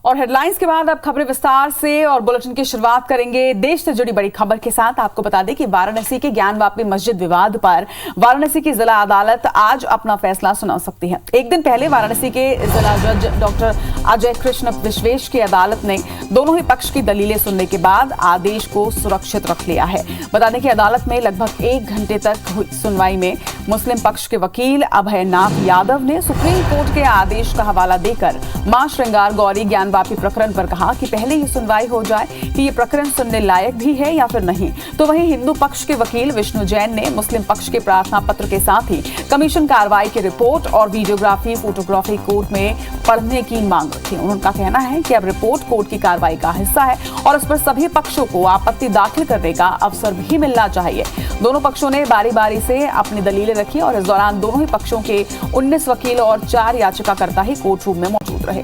और हेडलाइंस के बाद अब खबरें विस्तार से और बुलेटिन की शुरुआत करेंगे देश से जुड़ी बड़ी खबर के साथ। आपको बता दें कि वाराणसी के ज्ञानवापी मस्जिद विवाद पर वाराणसी की जिला अदालत आज अपना फैसला सुना सकती है। एक दिन पहले वाराणसी के जिला जज डॉक्टर अजय कृष्ण विश्वेश की अदालत ने दोनों ही पक्ष की दलीलें सुनने के बाद आदेश को सुरक्षित रख लिया है। बता दें कि अदालत में लगभग 1 घंटे तक हुई सुनवाई में मुस्लिम पक्ष के वकील अभयनाथ यादव ने सुप्रीम कोर्ट के आदेश का हवाला देकर मां श्रृंगार गौरी ज्ञानवापी प्रकरण पर कहा कि पहले ये सुनवाई हो जाए कि ये प्रकरण सुनने लायक भी है या फिर नहीं। तो वहीं हिंदू पक्ष के वकील विष्णु जैन ने मुस्लिम पक्ष के प्रार्थना पत्र के साथ ही कमीशन कार्रवाई की रिपोर्ट और वीडियोग्राफी फोटोग्राफी कोर्ट में पढ़ने की मांग रखी। उनका कहना है कि अब रिपोर्ट कोर्ट की कार्रवाई का हिस्सा है और उस पर सभी पक्षों को आपत्ति दाखिल करने का अवसर भी मिलना चाहिए। दोनों पक्षों ने बारी बारी से अपनी दलीलें रखी और इस दौरान दोनों ही पक्षों के 19 वकील और 4 याचिकाकर्ता ही कोर्ट रूम में मौजूद रहे।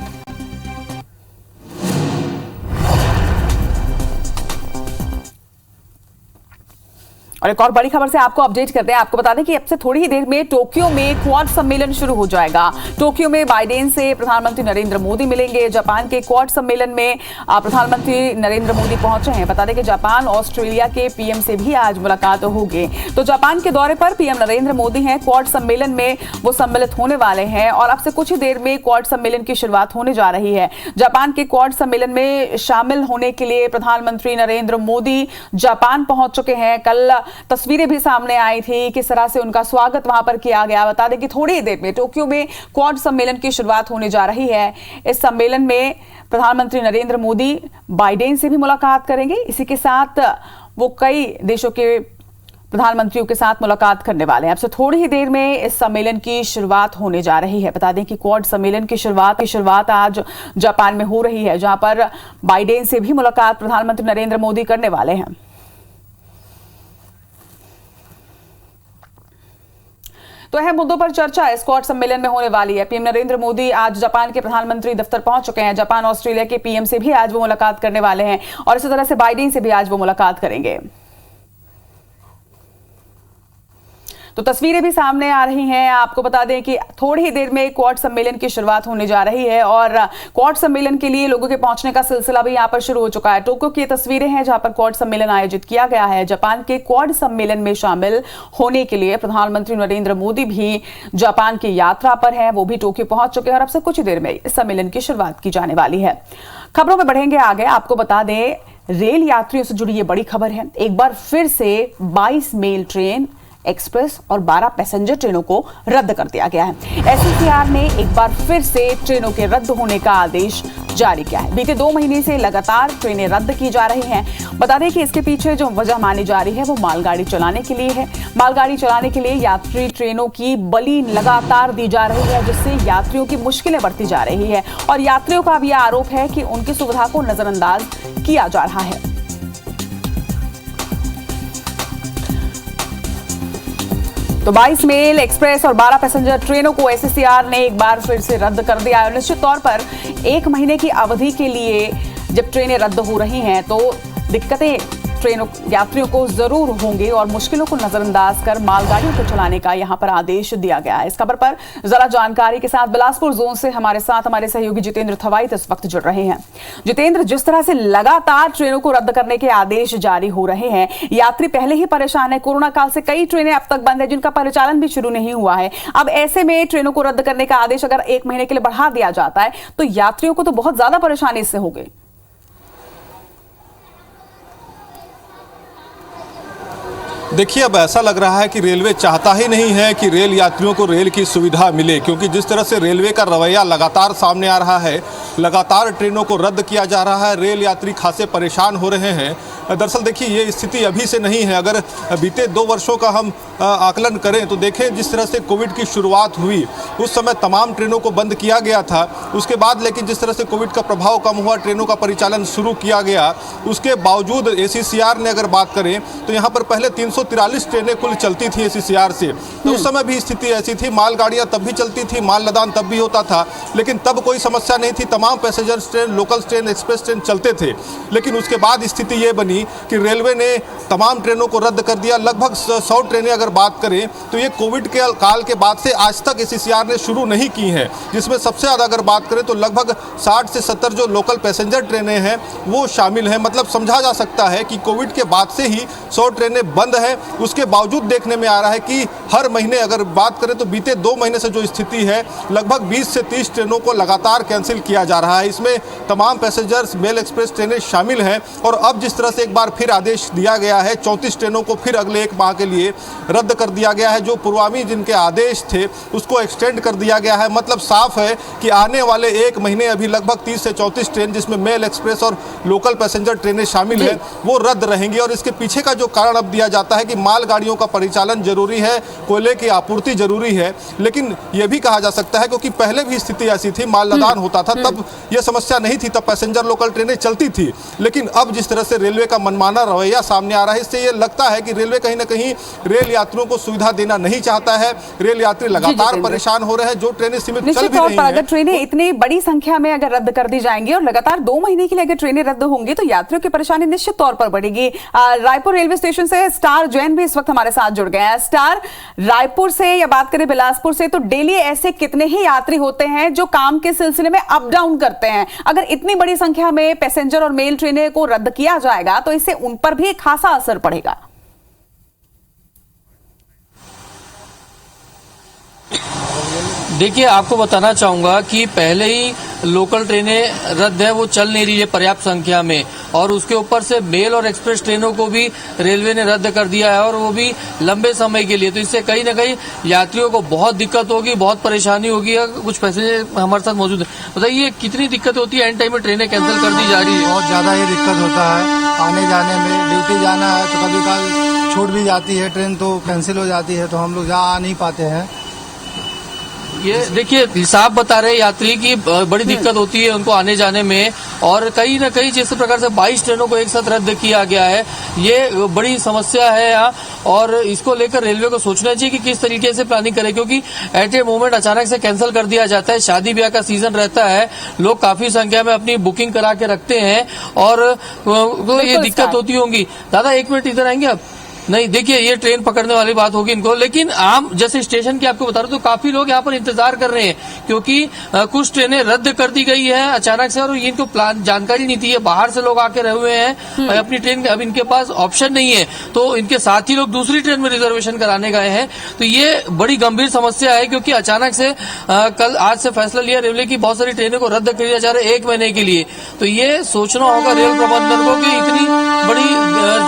और एक और बड़ी खबर से आपको अपडेट करते हैं। आपको बता दें कि अब से थोड़ी ही देर में टोक्यो में क्वाड सम्मेलन शुरू हो जाएगा। टोक्यो में बाइडेन से प्रधानमंत्री नरेंद्र मोदी मिलेंगे। जापान के क्वाड सम्मेलन में प्रधानमंत्री नरेंद्र मोदी पहुंचे हैं। बता दें कि जापान ऑस्ट्रेलिया के पीएम से भी आज मुलाकात होगी। तो जापान के दौरे पर पीएम नरेंद्र मोदी हैं। क्वाड सम्मेलन में वो सम्मिलित होने वाले हैं और अब से कुछ ही देर में क्वाड सम्मेलन की शुरुआत होने जा रही है। जापान के क्वाड सम्मेलन में शामिल होने के लिए प्रधानमंत्री नरेंद्र मोदी जापान पहुंच चुके हैं। कल तस्वीरें भी सामने आई थी, किस तरह से उनका स्वागत वहां पर किया गया। बता दें कि थोड़ी ही देर में टोक्यो में क्वाड सम्मेलन की शुरुआत होने जा रही है। इस सम्मेलन में प्रधानमंत्री नरेंद्र मोदी बाइडेन से भी मुलाकात करेंगे। इसी के साथ वो कई देशों के प्रधानमंत्रियों के साथ मुलाकात करने वाले हैं। अब से थोड़ी ही देर में इस सम्मेलन की शुरुआत होने जा रही है। बता दें कि क्वाड सम्मेलन की शुरुआत आज जापान में हो रही है, जहां पर बाइडेन से भी मुलाकात प्रधानमंत्री नरेंद्र मोदी करने वाले हैं। तो अहम मुद्दों पर चर्चा इस क्वाड सम्मेलन में होने वाली है। पीएम नरेंद्र मोदी आज जापान के प्रधानमंत्री दफ्तर पहुंच चुके हैं। जापान ऑस्ट्रेलिया के पीएम से भी आज वो मुलाकात करने वाले हैं और इसी तरह से बाइडेन से भी आज वो मुलाकात करेंगे। तो तस्वीरें भी सामने आ रही हैं। आपको बता दें कि थोड़ी ही देर में क्वाड सम्मेलन की शुरुआत होने जा रही है और क्वाड सम्मेलन के लिए लोगों के पहुंचने का सिलसिला भी यहां पर शुरू हो चुका है। टोक्यो की तस्वीरें हैं जहां पर क्वाड सम्मेलन आयोजित किया गया है। जापान के क्वाड सम्मेलन में शामिल होने के लिए प्रधानमंत्री नरेंद्र मोदी भी जापान की यात्रा पर हैं। वो भी टोक्यो पहुंच चुके हैं और अब से कुछ ही देर में इस सम्मेलन की शुरुआत की जाने वाली है। खबरों में बढ़ेंगे आगे। आपको बता दें रेल यात्रियों से जुड़ी ये बड़ी खबर है। एक बार फिर से 22 मेल ट्रेन, एक्सप्रेस और 12 पैसेंजर ट्रेनों को रद्द कर दिया गया है। एससीसीआर ने एक बार फिर से ट्रेनों के रद्द होने का आदेश जारी किया है। बीते 2 महीने से लगातार ट्रेनें रद्द की जा रही हैं। बता दें कि इसके पीछे जो वजह मानी जा रही है वो मालगाड़ी चलाने के लिए है। मालगाड़ी चलाने के लिए यात्री ट्रेनों की बलि लगातार दी जा रही है, जिससे यात्रियों की मुश्किलें बढ़ती जा रही है और यात्रियों का भी आरोप है कि उनकी सुविधा को नजरअंदाज किया जा रहा है। तो 22 मेल, एक्सप्रेस और 12 पैसेंजर ट्रेनों को एससीसीआर ने एक बार फिर से रद्द कर दिया है। निश्चित तौर पर 1 महीने की अवधि के लिए जब ट्रेनें रद्द हो रही हैं तो दिक्कतें ट्रेनों यात्रियों को जरूर होंगे और मुश्किलों को नजरअंदाज कर मालगाड़ियों को चलाने का यहां पर आदेश दिया गया है। इस खबर पर जरा जानकारी के साथ बिलासपुर जोन से हमारे साथ हमारे सहयोगी जितेंद्र थवाइत इस वक्त जुड़ रहे हैं। जितेंद्र, जिस तरह से लगातार ट्रेनों को रद्द करने के आदेश जारी हो रहे हैं, यात्री पहले ही परेशान है। कोरोना काल से कई ट्रेनें अब तक बंद है, जिनका परिचालन भी शुरू नहीं हुआ है। अब ऐसे में ट्रेनों को रद्द करने का आदेश अगर 1 महीने के लिए बढ़ा दिया जाता है तो यात्रियों को तो बहुत ज्यादा परेशानी इससे होगी। देखिए, अब ऐसा लग रहा है कि रेलवे चाहता ही नहीं है कि रेल यात्रियों को रेल की सुविधा मिले, क्योंकि जिस तरह से रेलवे का रवैया लगातार सामने आ रहा है, लगातार ट्रेनों को रद्द किया जा रहा है, रेल यात्री खासे परेशान हो रहे हैं। दरअसल देखिए, ये स्थिति अभी से नहीं है। अगर बीते 2 वर्षों का हम आकलन करें तो देखें जिस तरह से कोविड की शुरुआत हुई उस समय तमाम ट्रेनों को बंद किया गया था। उसके बाद लेकिन जिस तरह से कोविड का प्रभाव कम हुआ, ट्रेनों का परिचालन शुरू किया गया। उसके बावजूद एससीसीआर ने अगर बात करें तो यहाँ पर पहले 343 ट्रेनें कुल चलती थी एससीसीआर से। तो उस समय भी स्थिति ऐसी थी, मालगाड़ियाँ तब भी चलती थी, माल लदान तब भी होता था, लेकिन तब कोई समस्या नहीं थी। तमाम passenger train, local train, express train चलते थे। लेकिन उसके बाद स्थिति ये बनी नहीं कि रेलवे ने तमाम ट्रेनों को रद्द कर दिया। लगभग 100 ट्रेनें अगर बात करें तो ये कोविड के काल के बाद से आज तक SCCR ने शुरू नहीं की हैं, जिसमें सबसे ज़्यादा अगर बात करें तो लगभग 60 से 70 जो लोकल पैसेंजर ट्रेनें हैं वो शामिल हैं। मतलब समझा जा सकता है कि कोविड के बाद से ही 100 ट्रेनें बंद हैं। उसके बावजूद देखने में आ रहा है कि हर महीने अगर बात करें तो बीते 2 महीने से जो स्थिति है, लगभग 20 से 30 ट्रेनों को लगातार कैंसिल किया जा रहा है। इसमें तमाम पैसेंजर्स मेल एक्सप्रेस ट्रेनें शामिल हैं। और अब जिस तरह से एक बार फिर आदेश दिया गया है, 34 ट्रेनों को फिर अगले 1 माह के लिए रद्द कर दिया गया है। जो पूर्वामी जिनके आदेश थे उसको एक्सटेंड कर दिया गया है। मतलब साफ है कि आने वाले 1 महीने अभी लगभग 30 से 34 ट्रेन, जिसमें मेल एक्सप्रेस और लोकल पैसेंजर ट्रेनें शामिल हैं, वो रद्द रहेंगी। और इसके पीछे का जो कारण अब दिया जाता है कि मालगाड़ियों का परिचालन जरूरी है, कोयले की आपूर्ति जरूरी है। लेकिन यह भी कहा जा सकता है क्योंकि पहले भी स्थिति ऐसी थी, माल लदान होता था, तब यह समस्या नहीं थी, तब पैसेंजर लोकल ट्रेनें चलती थी। लेकिन अब जिस तरह से रेलवे का मनमाना रवैया सामने आ रहा है, इससे यह लगता है कि रेलवे कहीं ना कहीं रेल यात्रियों को सुविधा देना नहीं चाहता है। रेल यात्री लगातार परेशान हो रहे हैं। जो ट्रेनें सीमित चल भी रही हैं, अगर ट्रेनें इतनी बड़ी संख्या में अगर रद्द कर दी जाएंगी और लगातार 2 महीने के लिए अगर ट्रेनें रद्द होंगी तो यात्रियों की परेशानी निश्चित तौर पर बढ़ेगी। रायपुर रेलवे स्टेशन से स्टार जैन भी इस वक्त हमारे साथ जुड़ गए हैं। स्टार, रायपुर से या बात करें बिलासपुर से, तो डेली ऐसे कितने ही यात्री होते हैं जो काम के सिलसिले में अप डाउन करते हैं? अगर इतनी बड़ी संख्या में पैसेंजर और मेल ट्रेनें को रद्द किया जाएगा तो इससे उन पर भी खासा असर पड़ेगा। देखिए, आपको बताना चाहूंगा कि पहले ही लोकल ट्रेनें रद्द है, वो चल नहीं रही है पर्याप्त संख्या में, और उसके ऊपर से मेल और एक्सप्रेस ट्रेनों को भी रेलवे ने रद्द कर दिया है, और वो भी लंबे समय के लिए। तो इससे कहीं ना कहीं यात्रियों को बहुत दिक्कत होगी, बहुत परेशानी होगी। कुछ पैसेंजर हमारे साथ मौजूद है, बताइए कितनी दिक्कत होती है? एंड टाइम में ट्रेनें कैंसिल कर दी जा रही है। बहुत ज्यादा ही दिक्कत होता है आने जाने में। ड्यूटी जाना है तो कभी कभी छूट भी जाती है, ट्रेन तो कैंसिल हो जाती है, तो हम लोग आ नहीं पाते हैं। ये देखिए, साहब बता रहे यात्री की बड़ी दिक्कत होती है उनको आने जाने में, और कहीं ना कहीं जिस प्रकार से 22 ट्रेनों को एक साथ रद्द किया गया है, ये बड़ी समस्या है यहाँ। और इसको लेकर रेलवे को सोचना चाहिए कि किस तरीके से प्लानिंग करे, क्योंकि एट ए मोमेंट अचानक से कैंसिल कर दिया जाता है। शादी ब्याह का सीजन रहता है, लोग काफी संख्या में अपनी बुकिंग करा के रखते हैं, और तो ये दिक्कत होती होंगी। दादा 1 मिनट इधर आएंगे आप? नहीं, देखिए, ये ट्रेन पकड़ने वाली बात होगी इनको, लेकिन आम जैसे स्टेशन की आपको बता रहा हूं तो काफी लोग यहाँ पर इंतजार कर रहे हैं, क्योंकि कुछ ट्रेनें रद्द कर दी गई है अचानक से, और इनको प्लान जानकारी नहीं थी। बाहर से लोग आके रहे हुए हैं अपनी ट्रेन, अब इनके पास ऑप्शन नहीं है, तो इनके साथ ही लोग दूसरी ट्रेन में रिजर्वेशन कराने गए हैं। तो ये बड़ी गंभीर समस्या है, क्योंकि अचानक से आज से फैसला लिया रेलवे की बहुत सारी ट्रेनों को रद्द किया जा रहा है 1 महीने के लिए। तो ये सोचना होगा रेल प्रबंधन को कि इतनी बड़ी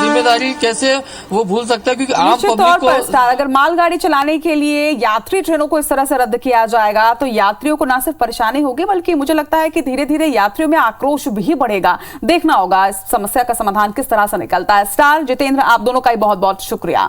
जिम्मेदारी कैसे वो भूल सकता है, क्योंकि आम पब्लिक को अगर मालगाड़ी चलाने के लिए यात्री ट्रेनों को इस तरह से रद्द किया जाएगा तो यात्रियों को ना सिर्फ परेशानी होगी, बल्कि मुझे लगता है कि धीरे धीरे यात्रियों में आक्रोश भी बढ़ेगा। देखना होगा इस समस्या का समाधान किस तरह से निकलता है। स्टार, जितेंद्र, आप दोनों का ही बहुत बहुत शुक्रिया।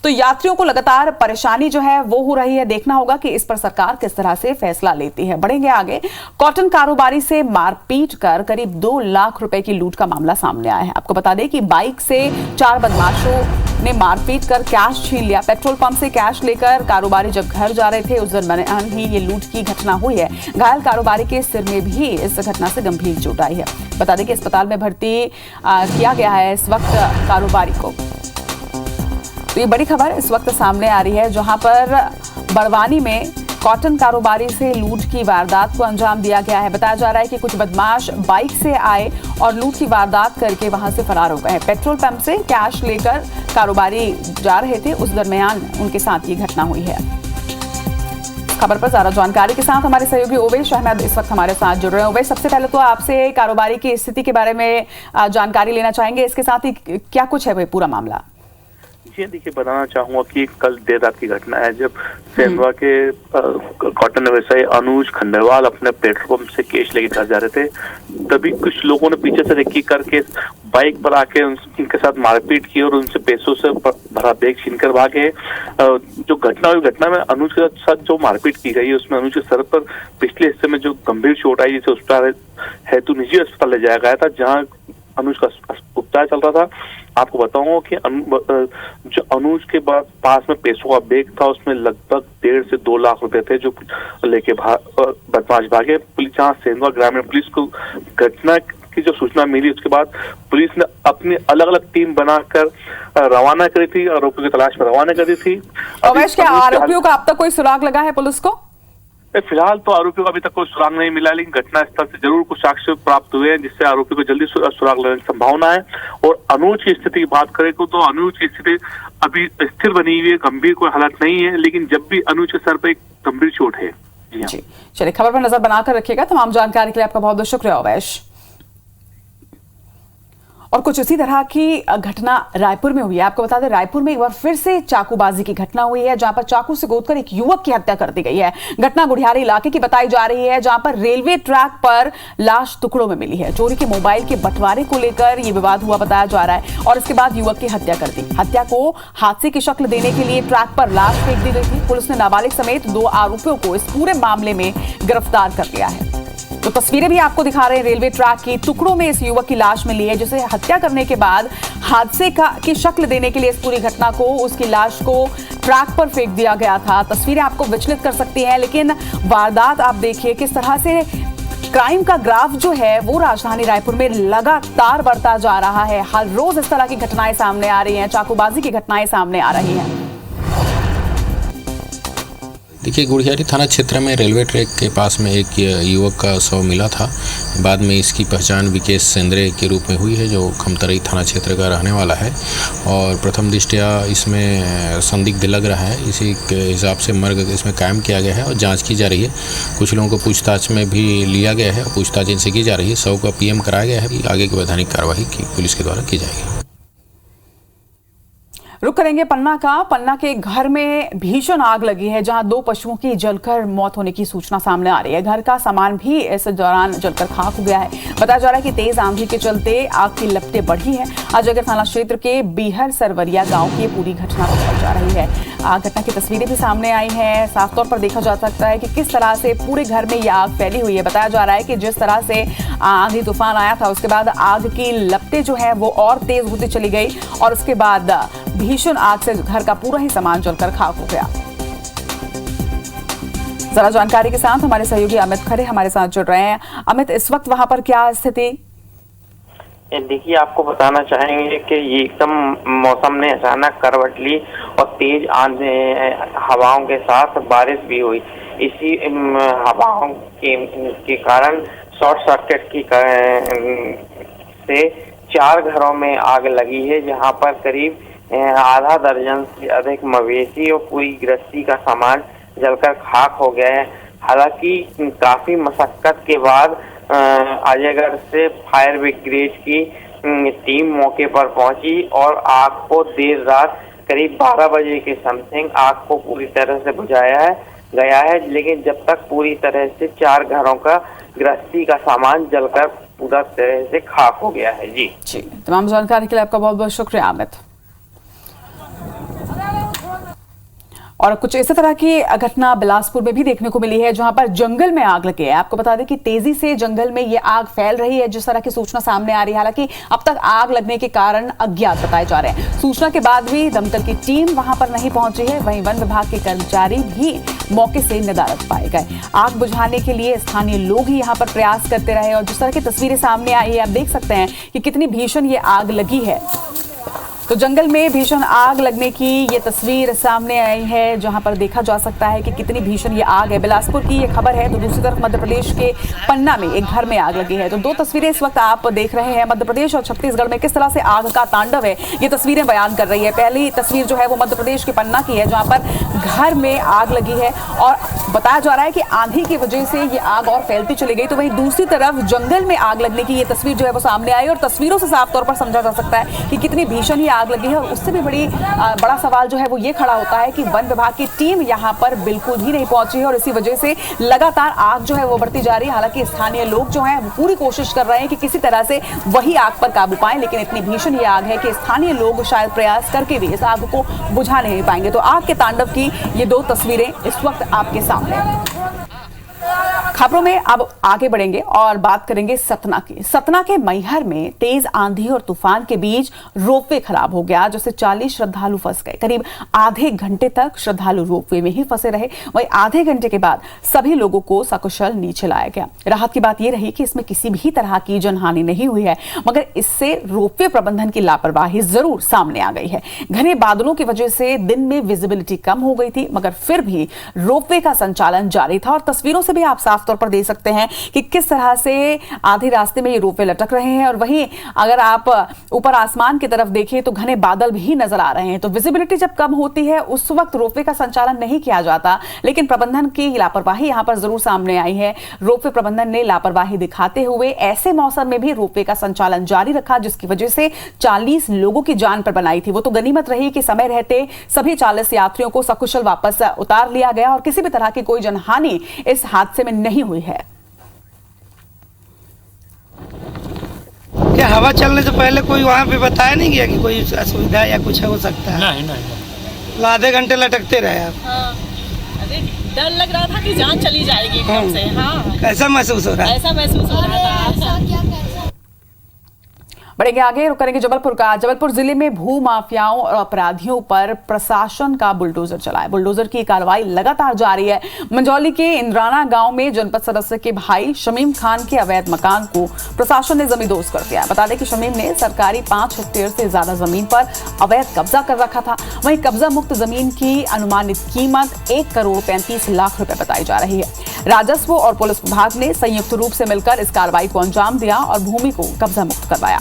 तो यात्रियों को लगातार परेशानी जो है वो हो रही है, देखना होगा कि इस पर सरकार किस तरह से फैसला लेती है। बढ़ेंगे आगे। कॉटन कारोबारी से मारपीट कर करीब 2 लाख रुपए की लूट का मामला सामने आया है। आपको बता दें कि बाइक से 4 बदमाशों ने मारपीट कर कैश छीन लिया। पेट्रोल पंप से कैश लेकर कारोबारी जब घर जा रहे थे उस दरमियान ही ये लूट की घटना हुई है। घायल कारोबारी के सिर में भी इस घटना से गंभीर चोट आई है। बता दें कि अस्पताल में भर्ती किया गया है इस वक्त कारोबारी को। तो ये बड़ी खबर इस वक्त सामने आ रही है, जहां पर बड़वानी में कॉटन कारोबारी से लूट की वारदात को अंजाम दिया गया है। बताया जा रहा है कि कुछ बदमाश बाइक से आए और लूट की वारदात करके वहां से फरार हो गए हैं। पेट्रोल पंप से कैश लेकर कारोबारी जा रहे थे, उस दरमियान उनके साथ ये घटना हुई है। खबर पर ज्यादा जानकारी के साथ हमारे सहयोगी ओवेश अहमद इस वक्त हमारे साथ जुड़ रहे हैं। ओवेश, सबसे पहले तो आपसे कारोबारी की स्थिति के बारे में जानकारी लेना चाहेंगे, इसके साथ ही क्या कुछ है वह पूरा मामला? जी देखिए, बताना चाहूंगा कि कल देर रात की घटना है, जब सेंधवा के कॉटन व्यवसायी अनुज खंडेलवाल अपने पेट्रोल पंप से कैश लेके घर जा रहे थे, तभी कुछ लोगों ने पीछे से रेकी करके बाइक पर आके उनके साथ मारपीट की और उनसे पैसों से भरा बैग छीनकर भागे। जो घटना हुई, घटना में अनुज के साथ जो मारपीट की गई उसमें अनुज के सर पर पिछले हिस्से में जो गंभीर चोट आई, जिसे उपचार हेतु निजी अस्पताल ले जाया गया था, जहाँ अनुज का उपचार चल रहा था। आपको बताऊंगा कि जो अनुज के पास में पैसों का बैग था, उसमें लगभग 1.5 से 2 लाख रुपए थे, जो लेके बदमाश भागे। पुलिस, जहाँ सेंधवा ग्रामीण पुलिस को घटना की जो सूचना मिली उसके बाद पुलिस ने अपनी अलग अलग टीम बनाकर रवाना करी थी, आरोपियों की तलाश में रवाना करी थी। अवैश, क्या आरोपियों का अब तक कोई सुराग लगा है पुलिस को? फिलहाल तो आरोपियों का अभी तक कोई सुराग नहीं मिला, लेकिन घटना स्थल से जरूर कुछ साक्ष्य प्राप्त हुए हैं जिससे आरोपी को जल्दी सुराग लगने की संभावना है। और अनुज की स्थिति की बात करें तो अनुज की स्थिति अभी स्थिर बनी हुई है, गंभीर कोई हालत नहीं है, लेकिन जब भी अनुज के सर पर एक गंभीर चोट है। जी चलिए, खबर पर नजर बनाकर रखिएगा। तमाम जानकारी के लिए आपका बहुत बहुत शुक्रिया अवैश। और कुछ इसी तरह की घटना रायपुर में हुई है। आपको बता दें, रायपुर में एक बार फिर से चाकूबाजी की घटना हुई है, जहां पर चाकू से गोदकर एक युवक की हत्या कर दी गई है। घटना गुढ़ियारी इलाके की बताई जा रही है, जहां पर रेलवे ट्रैक पर लाश टुकड़ों में मिली है। चोरी के मोबाइल के बंटवारे को लेकर यह विवाद हुआ बताया जा रहा है, और इसके बाद युवक की हत्या कर दी। हत्या को हादसे की शक्ल देने के लिए ट्रैक पर लाश फेंक दी गई थी। पुलिस ने नाबालिग समेत 2 आरोपियों को इस पूरे मामले में गिरफ्तार कर लिया है। तो तस्वीरें भी आपको दिखा रहे हैं, रेलवे ट्रैक की टुकड़ों में इस युवक की लाश मिली है, जिसे हत्या करने के बाद हादसे की शक्ल देने के लिए इस पूरी घटना को, उसकी लाश को ट्रैक पर फेंक दिया गया था। तस्वीरें आपको विचलित कर सकती हैं, लेकिन वारदात आप देखिए किस तरह से क्राइम का ग्राफ जो है वो राजधानी रायपुर में लगातार बढ़ता जा रहा है। हर रोज इस तरह की घटनाएं सामने आ रही हैं, चाकूबाजी की घटनाएं सामने आ रही हैं। देखिए, गुढ़ियारी थाना क्षेत्र में रेलवे ट्रैक के पास में एक युवक का शव मिला था। बाद में इसकी पहचान विकेश सेंद्रे के रूप में हुई है, जो खमतरई थाना क्षेत्र का रहने वाला है, और प्रथम दृष्टया इसमें संदिग्ध लग रहा है। इसी के हिसाब से मर्ग इसमें कायम किया गया है और जांच की जा रही है। कुछ लोगों को पूछताछ में भी लिया गया है, पूछताछ इनसे की जा रही है। शव का PM कराया गया है, आगे की वैधानिक कार्रवाई की पुलिस के द्वारा की जाएगी। रुक करेंगे पन्ना का। पन्ना के घर में भीषण आग लगी है, जहां 2 पशुओं की जलकर मौत होने की सूचना सामने आ रही है। घर का सामान भी इस दौरान जलकर खाक हो गया है। बताया जा रहा है कि तेज आंधी के चलते आग की लपटें बढ़ी है। अजगर थाना क्षेत्र के बीहर सरवरिया गांव की पूरी घटना बताई जा रही है। घटना की तस्वीरें भी सामने आई हैं। साफ तौर पर देखा जा सकता है कि किस तरह से पूरे घर में यह आग फैली हुई है। बताया जा रहा है कि जिस तरह से आंधी तूफान आया था, उसके बाद आग की लपटें जो है वो और तेज होती चली गई, और उसके बाद भीषण आग से घर का पूरा ही सामान जलकर खाक हो गया। जरा जानकारी के साथ हमारे सहयोगी अमित खरे हमारे साथ जुड़ रहे हैं। अमित, इस वक्त वहां पर क्या स्थिति? देखिए, आपको बताना चाहेंगे कि ये एकदम मौसम ने अचानक करवट ली और तेज आंधी हवाओं के साथ बारिश भी हुई। इसी हवाओं के कारण शॉर्ट सर्किट की से 4 घरों में आग लगी है, जहां पर करीब आधा दर्जन से अधिक मवेशी और पूरी गृहस्थी का सामान जलकर खाक हो गया है। हालांकि काफी मशक्कत के बाद अजयगढ़ से फायर ब्रिगेड की टीम मौके पर पहुंची और आग को देर रात करीब 12 बजे के समथिंग आग को पूरी तरह से बुझाया गया है, लेकिन जब तक पूरी तरह से 4 घरों का गृहस्थी का सामान जलकर पूरा तरह से खाक हो गया है। जी तमाम जानकारी के लिए आपका बहुत बहुत शुक्रिया अमित। और कुछ इसी तरह की घटना बिलासपुर में भी देखने को मिली है, जहां पर जंगल में आग लगी है। आपको बता दें कि तेजी से जंगल में ये आग फैल रही है, जिस तरह की सूचना सामने आ रही है। हालांकि अब तक आग लगने के कारण अज्ञात बताए जा रहे हैं। सूचना के बाद भी दमकल की टीम वहां पर नहीं पहुंची है, वहीं वन विभाग के कर्मचारी भी मौके से नदारद पाए गए। आग बुझाने के लिए स्थानीय लोग ही यहां पर प्रयास करते रहे, और जिस तरह की तस्वीरें सामने आई है, आप देख सकते हैं कि कितनी भीषण ये आग लगी है। तो जंगल में भीषण आग लगने की ये तस्वीर सामने आई है, जहां पर देखा जा सकता है कि कितनी भीषण ये आग है। बिलासपुर की ये खबर है, तो दूसरी तरफ मध्य प्रदेश के पन्ना में एक घर में आग लगी है। तो 2 तस्वीरें इस वक्त आप देख रहे हैं। मध्य प्रदेश और छत्तीसगढ़ में किस तरह से आग का तांडव है, ये तस्वीरें बयान कर रही है। पहली तस्वीर जो है वो मध्य प्रदेश के पन्ना की है, जहां पर घर में आग लगी है, और बताया जा रहा है कि आंधी की वजह से ये आग और फैलती चली गई। तो वहीं दूसरी तरफ जंगल में आग लगने की ये तस्वीर जो है वो सामने आई, और तस्वीरों से साफ तौर पर समझा जा सकता है कि कितनी भीषण ही आग लगी है। और उससे भी बड़ा सवाल जो है वो ये खड़ा होता है कि वन विभाग की टीम यहां पर बिल्कुल भी नहीं पहुंची है, और इसी वजह से लगातार आग जो है वो बढ़ती जा रही है। हालांकि स्थानीय लोग जो हैं वो पूरी कोशिश कर रहे हैं कि किसी तरह से वही आग पर काबू पाएं, लेकिन इतनी भीषण ये आग है कि स्थानीय लोग शायद प्रयास करके भी इस आग को बुझा नहीं पाएंगे। तो आग के तांडव की ये 2 तस्वीरें इस वक्त आपके सामने। खबरों में अब आगे बढ़ेंगे और बात करेंगे सतना की। सतना के मैहर में तेज आंधी और तूफान के बीच रोपवे खराब हो गया, जिससे 40 श्रद्धालु फंस गए। करीब आधे घंटे तक श्रद्धालु रोपवे में ही फंसे रहे। वहीं आधे घंटे के बाद सभी लोगों को सकुशल नीचे लाया गया। राहत की बात यह रही कि इसमें किसी भी तरह की जनहानि नहीं हुई है, मगर इससे रोपवे प्रबंधन की लापरवाही जरूर सामने आ गई है। घने बादलों की वजह से दिन में विजिबिलिटी कम हो गई थी, मगर फिर भी रोपवे का संचालन जारी था। और तस्वीरों से भी आप साफ तौर पर देख सकते हैं कि किस तरह से आधे रास्ते में ये रोपवे लटक रहे हैं। और वहीं अगर आप ऊपर आसमान की तरफ देखें तो घने बादल भी नजर आ रहे हैं। तो विजिबिलिटी जब कम होती है उस वक्त रोपवे का संचालन नहीं किया जाता, लेकिन प्रबंधन की लापरवाही यहां पर जरूर सामने आई है। रोपवे प्रबंधन ने लापरवाही दिखाते हुए ऐसे मौसम में भी रोपवे का संचालन जारी रखा, जिसकी वजह से 40 लोगों की जान पर बनाई थी। वो तो गनीमत रही कि समय रहते सभी 40 यात्रियों को सकुशल वापस उतार लिया गया और किसी भी तरह की कोई जनहानि इस हादसे में नहीं हुई है। क्या हवा चलने से पहले कोई वहाँ पे बताया नहीं गया कि कोई असुविधा या कुछ हो सकता है? नहीं। आधे घंटे लटकते रहे आप। हाँ, अरे डर लग रहा था कि जान चली जाएगी एकदम से। हाँ, कैसा महसूस हो रहा है? ऐसा महसूस हो रहा था। बढ़ेंगे आगे, रुक करेंगे जबलपुर का। जबलपुर जिले में भू माफियाओं और अपराधियों पर प्रशासन का बुलडोजर चला है। बुलडोजर की कार्रवाई लगातार जारी है। मंझौली के इंद्राना गांव में जनपद सदस्य के भाई शमीम खान के अवैध मकान को प्रशासन ने जमींदोज कर दिया। बता दें कि शमीम ने सरकारी 5 हेक्टेयर से ज्यादा जमीन पर अवैध कब्जा कर रखा था। वहीं कब्जा मुक्त जमीन की अनुमानित कीमत 1 करोड़ 35 लाख रुपए बताई जा रही है। राजस्व और पुलिस विभाग ने संयुक्त रूप से मिलकर इस कार्रवाई को अंजाम दिया और भूमि को कब्जा मुक्त करवाया।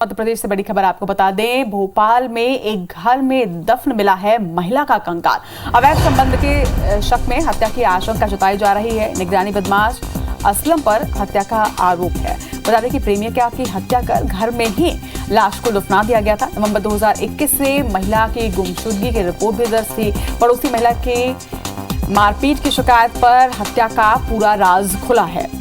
मध्य प्रदेश से बड़ी खबर आपको बता दें, भोपाल में एक घर में दफन मिला है महिला का कंकाल। अवैध संबंध के शक में हत्या की आशंका जताई जा रही है। निगरानी बदमाश असलम पर हत्या का आरोप है। बता दें कि प्रेमिका की हत्या कर घर में ही लाश को दफना दिया गया था। नवंबर 2021 से महिला की गुमशुदगी की रिपोर्ट भी दर्ज थी। पड़ोसी महिला की मारपीट की शिकायत पर हत्या का पूरा राज खुला है।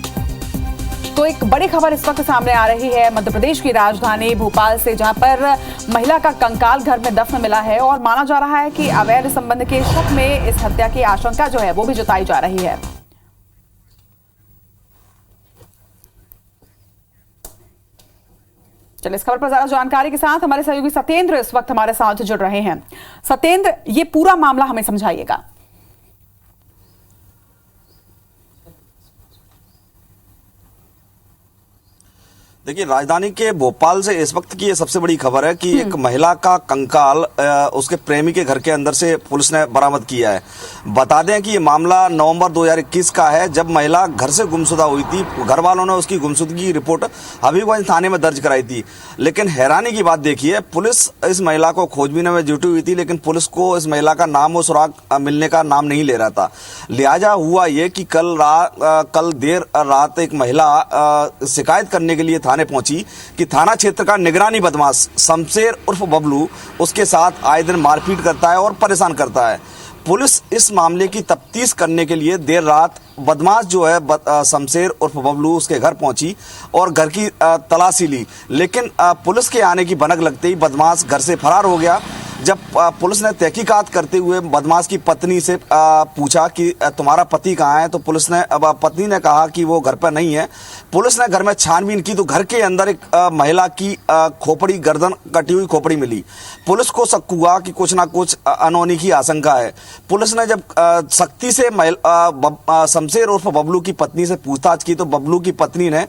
तो एक बड़ी खबर इस वक्त सामने आ रही है मध्य प्रदेश की राजधानी भोपाल से, जहां पर महिला का कंकाल घर में दफन मिला है और माना जा रहा है कि अवैध संबंध के शक में इस हत्या की आशंका जो है वो भी जताई जा रही है। चलिए इस खबर पर ज्यादा जानकारी के साथ हमारे सहयोगी सत्येंद्र इस वक्त हमारे साथ जुड़ रहे हैं। सत्येंद्र, ये पूरा मामला हमें समझाइएगा। देखिए, राजधानी के भोपाल से इस वक्त की ये सबसे बड़ी खबर है कि एक महिला का कंकाल उसके प्रेमी के घर के अंदर से पुलिस ने बरामद किया है। बता दें कि ये मामला नवंबर 2021 का है, जब महिला घर से गुमशुदा हुई थी। घर वालों ने उसकी गुमशुदगी की रिपोर्ट हबीबगंज थाने में दर्ज कराई थी। लेकिन हैरानी की बात देखिए, पुलिस इस महिला को खोजबीन में जुटी हुई थी, लेकिन पुलिस को इस महिला का नाम और सुराग मिलने का नाम नहीं ले रहा था। लिहाजा हुआ ये कि कल देर रात एक महिला शिकायत करने के लिए थाने पहुंची कि थाना क्षेत्र का निगरानी बदमाश शमशेर उर्फ बबलू उसके साथ आए दिन मारपीट करता है और परेशान करता है। पुलिस इस मामले की तफ्तीश करने के लिए देर रात बदमाश जो है शमशेर उर्फ बबलू उसके घर पहुंची और घर की तलाशी ली। लेकिन पुलिस के आने की भनक लगते ही बदमाश घर से फरार हो गया। जब पुलिस ने तहकीकात करते हुए बदमाश की पत्नी से पूछा कि तुम्हारा पति कहाँ है, तो पुलिस ने पत्नी ने कहा कि वो घर पर नहीं है। पुलिस ने घर में छानबीन की तो घर के अंदर एक महिला की खोपड़ी, गर्दन कटी हुई खोपड़ी मिली। पुलिस को शक हुआ कि कुछ ना कुछ अनहोनी की आशंका है। पुलिस ने जब सख्ती से शमशेर उर्फ बबलू की पत्नी से पूछताछ की तो बबलू की पत्नी ने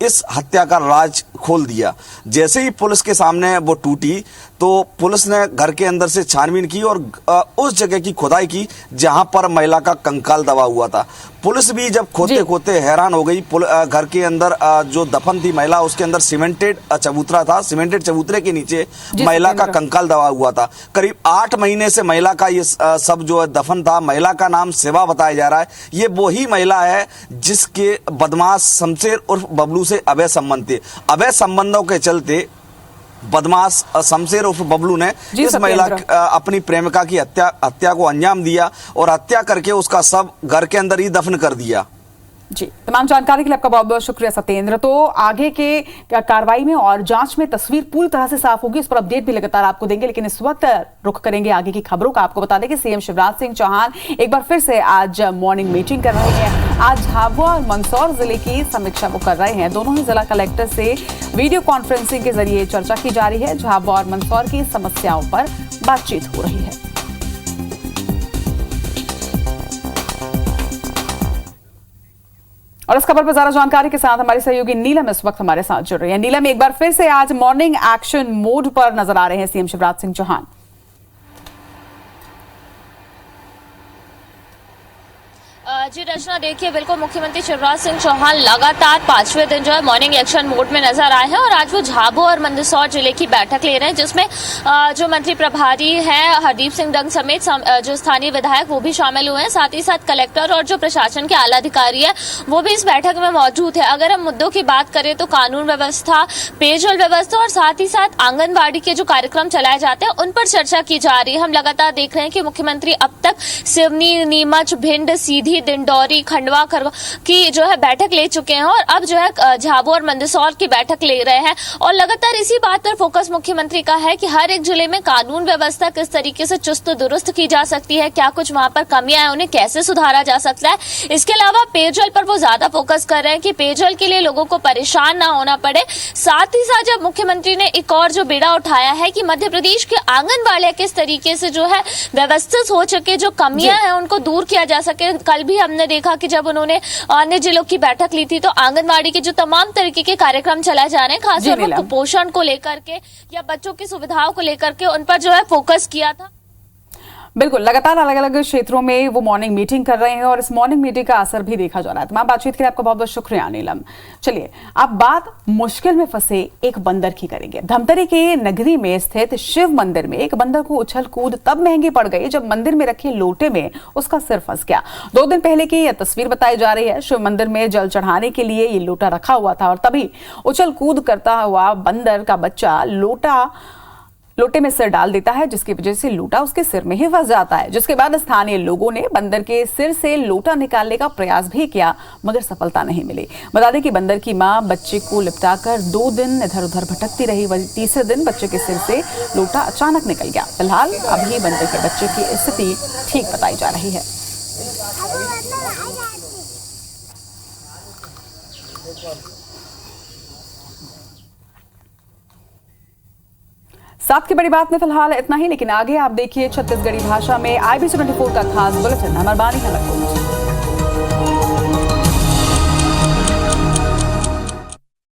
इस हत्या का राज खोल दिया। जैसे ही पुलिस के सामने वो टूटी तो पुलिस ने घर के अंदर से छानबीन की और उस जगह की खुदाई की जहां पर महिला का कंकाल दबा हुआ था। पुलिस भी जब खोदते खोदते हैरान हो गई। घर के अंदर जो दफन थी महिला, उसके अंदर सीमेंटेड चबूतरा था। सीमेंटेड चबूतरे के नीचे महिला का कंकाल दबा हुआ था। करीब 8 महीने से महिला का ये सब जो है दफन था। महिला का नाम सेवा बताया जा रहा है। ये वही महिला है जिसके बदमाश शमशेर उर्फ बबलू से अवैध संबंध थे। अवैध संबंधों के चलते बदमाश शमशेर उर्फ बबलू ने इस महिला अपनी प्रेमिका की हत्या को अंजाम दिया और हत्या करके उसका शव घर के अंदर ही दफन कर दिया। जी, तमाम जानकारी के लिए आपका बहुत बहुत शुक्रिया सत्येंद्र। तो आगे के कार्रवाई में और जांच में तस्वीर पूरी तरह से साफ होगी, इस पर अपडेट भी लगातार आपको देंगे, लेकिन इस वक्त रुख करेंगे आगे की खबरों का। आपको बता दें कि सीएम शिवराज सिंह चौहान एक बार फिर से आज मॉर्निंग मीटिंग कर रहे हैं। आज झाबुआ और मंदसौर जिले की समीक्षा वो कर रहे हैं। दोनों ही जिला कलेक्टर से वीडियो कॉन्फ्रेंसिंग के जरिए चर्चा की जा रही है। झाबुआ और मंदसौर की समस्याओं पर बातचीत हो रही है। और इस खबर पर ज्यादा जानकारी के साथ हमारी सहयोगी नीलम इस वक्त हमारे साथ जुड़ रही है। नीलम, एक बार फिर से आज मॉर्निंग एक्शन मोड पर नजर आ रहे हैं सीएम शिवराज सिंह चौहान। जी रचना, देखिए बिल्कुल मुख्यमंत्री शिवराज सिंह चौहान लगातार 5वें दिन जो है मॉर्निंग एक्शन मोड में नजर आए हैं और आज वो झाबुआ और मंदसौर जिले की बैठक ले रहे हैं, जिसमें जो मंत्री प्रभारी हैं हरदीप सिंह डंग समेत जो स्थानीय विधायक वो भी शामिल हुए हैं। साथ ही साथ कलेक्टर और जो प्रशासन के आला अधिकारी है वो भी इस बैठक में मौजूद है। अगर हम मुद्दों की बात करें तो कानून व्यवस्था, पेयजल व्यवस्था और साथ ही साथ आंगनबाड़ी के जो कार्यक्रम चलाए जाते हैं उन पर चर्चा की जा रही है। हम लगातार देख रहे हैं कि मुख्यमंत्री अब तक सिवनी, नीमच, भिंड, सीधी, डिंडौरी, खंडवा की जो है बैठक ले चुके हैं और अब जो है झाबुआ और मंदसौर की बैठक ले रहे हैं। और लगातार इसी बात पर फोकस मुख्यमंत्री का है कि हर एक जिले में कानून व्यवस्था किस तरीके से चुस्त दुरुस्त की जा सकती है, क्या कुछ वहां पर कमियां हैं, उन्हें कैसे सुधारा जा सकता है। इसके अलावा पेयजल पर वो ज्यादा फोकस कर रहे हैं कि पेयजल के लिए लोगों को परेशान ना होना पड़े। साथ ही साथ जब मुख्यमंत्री ने एक और जो बीड़ा उठाया है कि मध्य प्रदेश के आंगनबाड़ियां किस तरीके से जो है व्यवस्थित हो चुके, जो कमियां हैं उनको दूर किया जा सके। कल भी हमने देखा कि जब उन्होंने अन्य जिलों की बैठक ली थी तो आंगनबाड़ी के जो तमाम तरीके के कार्यक्रम चलाए जा रहे हैं, खासतौर पर कुपोषण को लेकर के या बच्चों की सुविधाओं को लेकर के उन पर जो है फोकस किया था। बिल्कुल, लगातार अलग अलग क्षेत्रों में वो मॉर्निंग मीटिंग कर रहे हैं और इस मॉर्निंग मीटिंग का असर भी देखा जा रहा है। तमाम बातचीत के लिए आपका बहुत बहुत शुक्रिया नीलम। चलिए अब बात मुश्किल में फंसे एक बंदर की करेंगे। धमतरी के नगरी में स्थित शिव मंदिर में एक बंदर को उछल कूद तब महंगी पड़ गई जब मंदिर में रखे लोटे में उसका सिर फंस गया। 2 दिन पहले की यह तस्वीर बताई जा रही है। शिव मंदिर में जल चढ़ाने के लिए ये लोटा रखा हुआ था और तभी उछल कूद करता हुआ बंदर का बच्चा लोटे में सिर डाल देता है, जिसकी वजह से लोटा उसके सिर में ही फंस जाता है। जिसके बाद स्थानीय लोगों ने बंदर के सिर से लोटा निकालने का प्रयास भी किया मगर सफलता नहीं मिली। बता दें कि बंदर की मां बच्चे को लिपटाकर 2 दिन इधर उधर भटकती रही। वहीं तीसरे दिन बच्चे के सिर से लोटा अचानक निकल गया। फिलहाल अभी बंदर के बच्चे की स्थिति ठीक बताई जा रही है। साथ की बड़ी बात में फिलहाल इतना ही, लेकिन आगे आप देखिए छत्तीसगढ़ी भाषा में IBC 24 का खास बुलेटिन। हमारे बानी है।